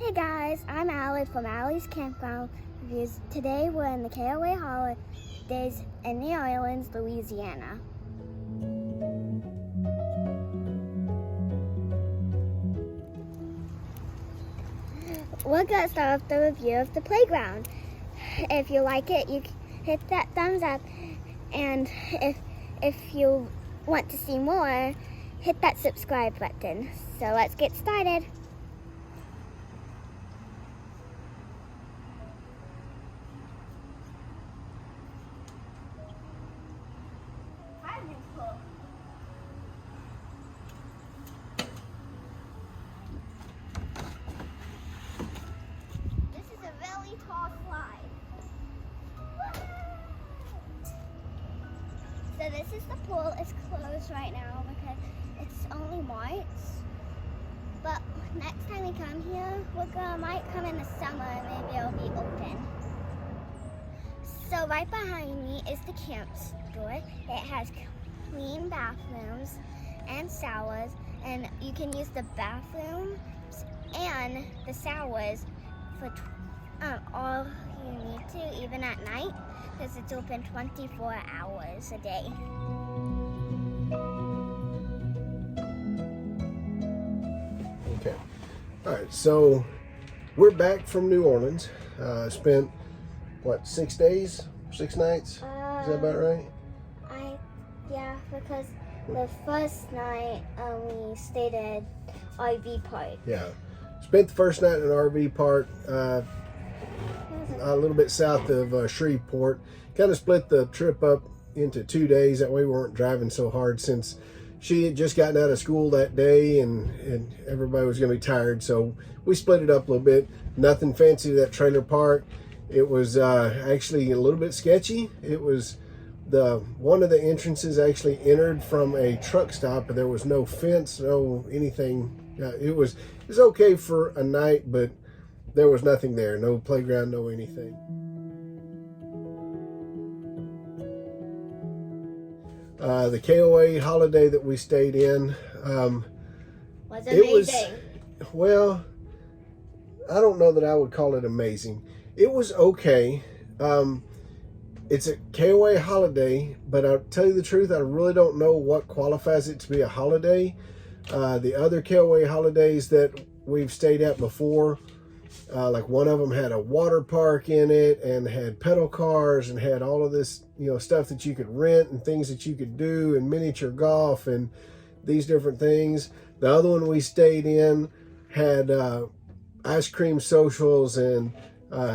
Hey guys, I'm Allie from Allie's Campground Reviews. Today we're in the KOA holidays in New Orleans, Louisiana. We're going to start with the review of the playground. If you like it, you hit that thumbs up, and if you want to see more, hit that subscribe button. So let's get started. This is a really tall slide. So this is the pool. It's closed right now because it's only March. But next time we come here, might come in the summer and maybe it'll be open. So right behind me is the camp store. It has clean bathrooms and showers, and you can use the bathrooms and the showers for all you need to, even at night, because it's open 24 hours a day. Okay. All right, so we're back from New Orleans. Spent, what, 6 days, 6 nights? Is that about right? Yeah, because the first night we stayed at RV park. Yeah. Spent the first night in an RV park a little bit south of Shreveport. Kind of split the trip up into 2 days. That way we weren't driving so hard, since she had just gotten out of school that day and everybody was going to be tired. So we split it up a little bit. Nothing fancy to that trailer park. It was actually a little bit sketchy. It was one of the entrances actually entered from a truck stop, but there was no fence, no anything. It was okay for a night, but there was nothing there. No playground, no anything. The KOA holiday that we stayed in, Was amazing. Well, I don't know that I would call it amazing. It was okay. It's a KOA holiday, but I'll tell you the truth, I really don't know what qualifies it to be a holiday. The other KOA holidays that we've stayed at before, like one of them had a water park in it and had pedal cars and had all of this, stuff that you could rent and things that you could do and miniature golf and these different things. The other one we stayed in had ice cream socials and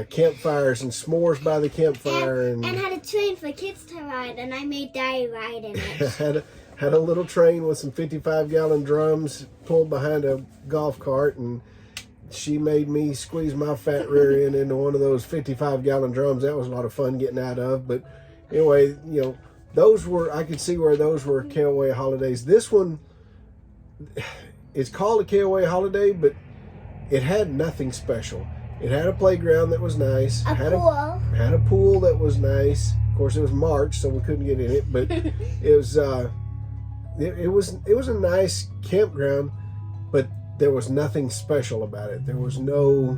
campfires and s'mores by the campfire, and had a train for kids to ride, and I made Daddy ride in it. had a little train with some 55-gallon drums pulled behind a golf cart, and she made me squeeze my fat rear end into one of those 55-gallon drums. That was a lot of fun getting out of. But anyway, I could see where those were KOA holidays. This one, it's called a KOA holiday, but it had nothing special. It had a playground that was nice. Had a pool that was nice. Of course, it was March, so we couldn't get in it. But it was a nice campground, but there was nothing special about it. There was no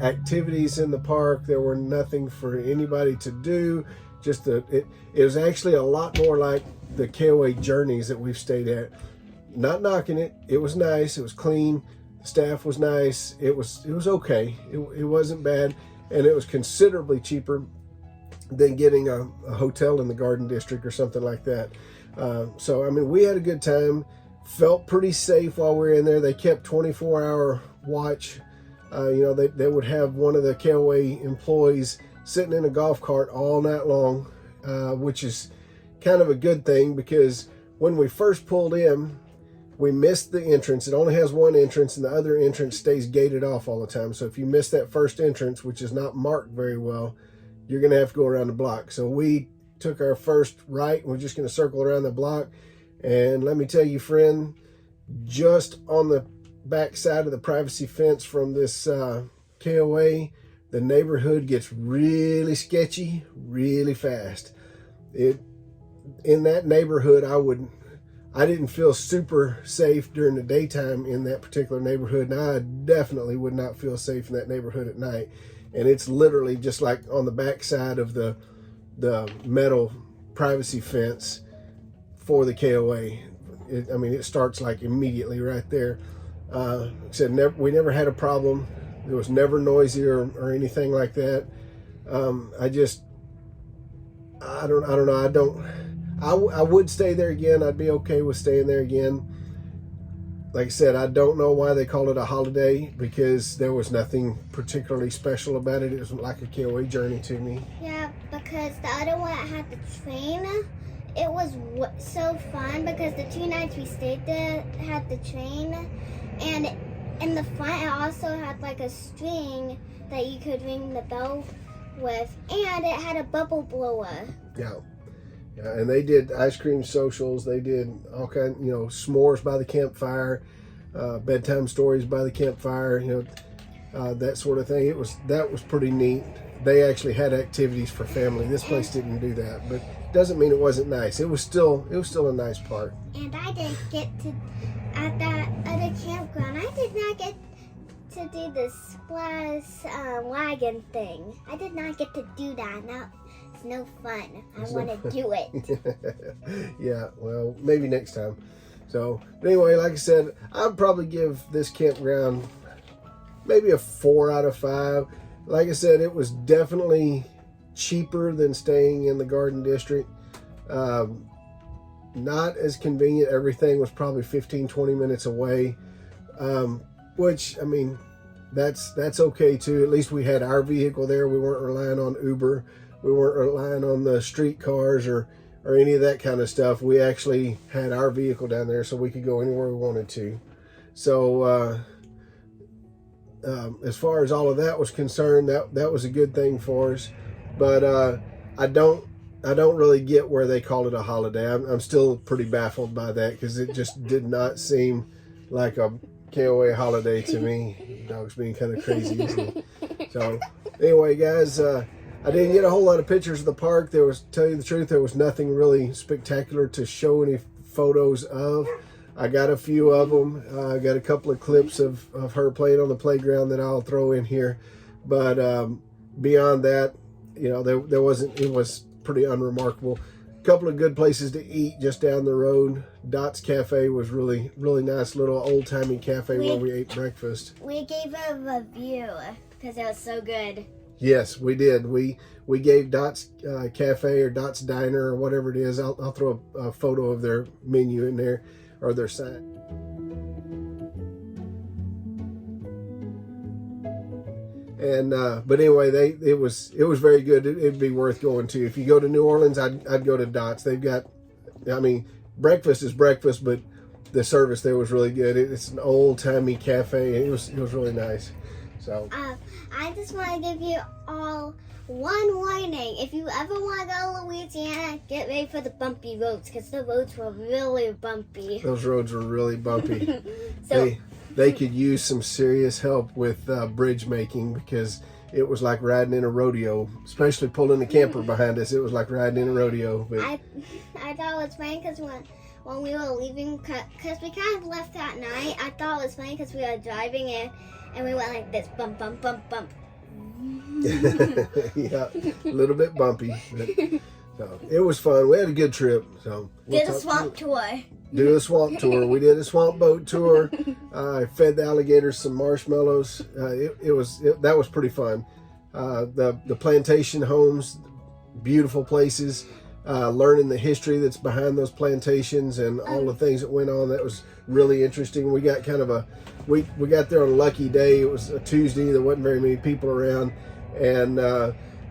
activities in the park. There were nothing for anybody to do. It was actually a lot more like the KOA journeys that we've stayed at. Not knocking it. It was nice. It was clean. The staff was nice. It was okay. It wasn't bad, and it was considerably cheaper than getting a hotel in the Garden District or something like that. So I mean, we had a good time. Felt pretty safe while we were in there. They kept 24-hour watch. They would have one of the KOA employees sitting in a golf cart all night long, which is kind of a good thing, because when we first pulled in, we missed the entrance. It only has one entrance, and the other entrance stays gated off all the time. So if you miss that first entrance, which is not marked very well, you're going to have to go around the block. So we took our first right, and we're just going to circle around the block. And let me tell you, friend, just on the back side of the privacy fence from this KOA, the neighborhood gets really sketchy really fast. In that neighborhood, I didn't feel super safe during the daytime in that particular neighborhood, and I definitely would not feel safe in that neighborhood at night. And it's literally just like on the back side of the metal privacy fence for the KOA. It starts like immediately right there. Like I said, we never had a problem. It was never noisy or anything like that. I would stay there again. I'd be okay with staying there again. Like I said, I don't know why they called it a holiday, because there was nothing particularly special about it. It was like a KOA journey to me. Yeah, because the other one that had the train, it was so fun because the 2 nights we stayed there had the train, and in the front it also had like a string that you could ring the bell with, and it had a bubble blower. Yeah, and they did ice cream socials. They did all kind, s'mores by the campfire, bedtime stories by the campfire, that sort of thing. That was pretty neat. They actually had activities for family. This place didn't do that, but doesn't mean it wasn't nice. It was still a nice park. And I didn't get to, at that other campground, I did not get to do the splash wagon thing. I did not get to do that. Now it's no fun. I want to do it. Yeah, well, maybe next time. So, but anyway, like I said, I'd probably give this campground maybe a 4 out of 5. Like I said, it was definitely cheaper than staying in the Garden District. Not as convenient. Everything was probably 15-20 minutes away, which, that's okay too. At least we had our vehicle there. We weren't relying on Uber. We weren't relying on the streetcars or any of that kind of stuff. We actually had our vehicle down there, so we could go anywhere we wanted to. So as far as all of that was concerned, that was a good thing for us. But I don't really get where they called it a holiday. I'm still pretty baffled by that, because it just did not seem like a KOA holiday to me. Dog's being kind of crazy, isn't he? So anyway, guys, I didn't get a whole lot of pictures of the park. Tell you the truth, there was nothing really spectacular to show any photos of. I got a few of them. I got a couple of clips of her playing on the playground that I'll throw in here. But beyond that, there wasn't. It was pretty unremarkable. A couple of good places to eat just down the road. Dot's Cafe was really, really nice, little old-timey cafe where we ate breakfast. We gave a review because it was so good. Yes, we did. We gave Dot's Cafe or Dot's Diner or whatever it is. I'll throw a photo of their menu in there, or their sign. And but anyway, it was very good. It'd be worth going to. If you go to New Orleans, I'd go to Dot's. They've got, breakfast is breakfast, but the service there was really good. It's an old-timey cafe. It was really nice. So I just want to give you all one warning. If you ever want to go to Louisiana, get ready for the bumpy roads, because the roads were really bumpy. Those roads were really bumpy. So they could use some serious help with bridge making, because it was like riding in a rodeo, especially pulling the camper behind us. It was like riding in a rodeo. But I thought it was funny because when we were leaving, because we kind of left that night, I thought it was funny because we were driving in and we went like this, bump, bump, bump, bump. Yeah, a little bit bumpy. But, so it was fun. We had a good trip. So Did a swamp tour. Do a swamp tour. We did a swamp boat tour. I fed the alligators some marshmallows. That was pretty fun. The plantation homes, beautiful places. Learning the history that's behind those plantations and all the things that went on. That was really interesting. We got we got there on a lucky day. It was a Tuesday. There wasn't very many people around, and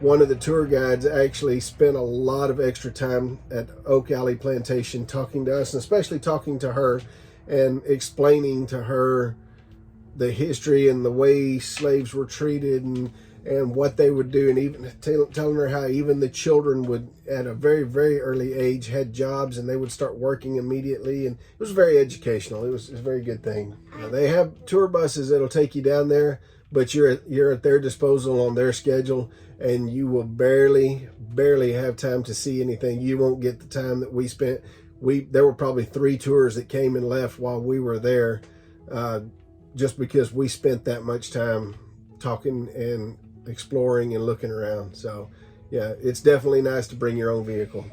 one of the tour guides actually spent a lot of extra time at Oak Alley Plantation talking to us, and especially talking to her and explaining to her the history and the way slaves were treated and what they would do, and even telling her how even the children would, at a very, very early age, had jobs and they would start working immediately. And it was very educational. It was a very good thing. They have tour buses that'll take you down there, but you're at their disposal on their schedule, and you will barely have time to see anything. You won't get the time that we spent. there were probably 3 tours that came and left while we were there, just because we spent that much time talking and exploring and looking around. So yeah, it's definitely nice to bring your own vehicle.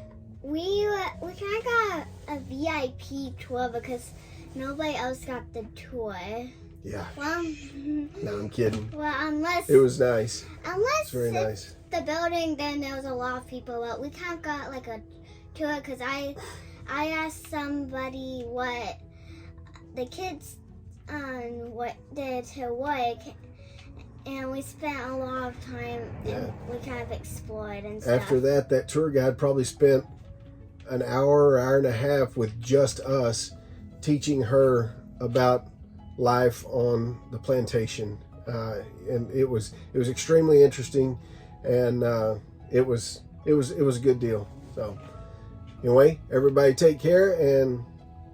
We kind of got a VIP tour because nobody else got the tour. Yeah. Well, No, I'm kidding. well, unless It was nice. unless It's very if nice. the building, then there was a lot of people. But we kind of got like a tour because I asked somebody what the kids what did to work, and we spent a lot of time and we kind of explored and stuff. After that tour guide probably spent an hour and a half with just us, teaching her about life on the plantation, and it was extremely interesting, and it was a good deal. So anyway, everybody take care, and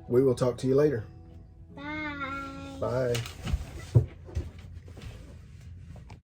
we will talk to you later. Bye. Bye.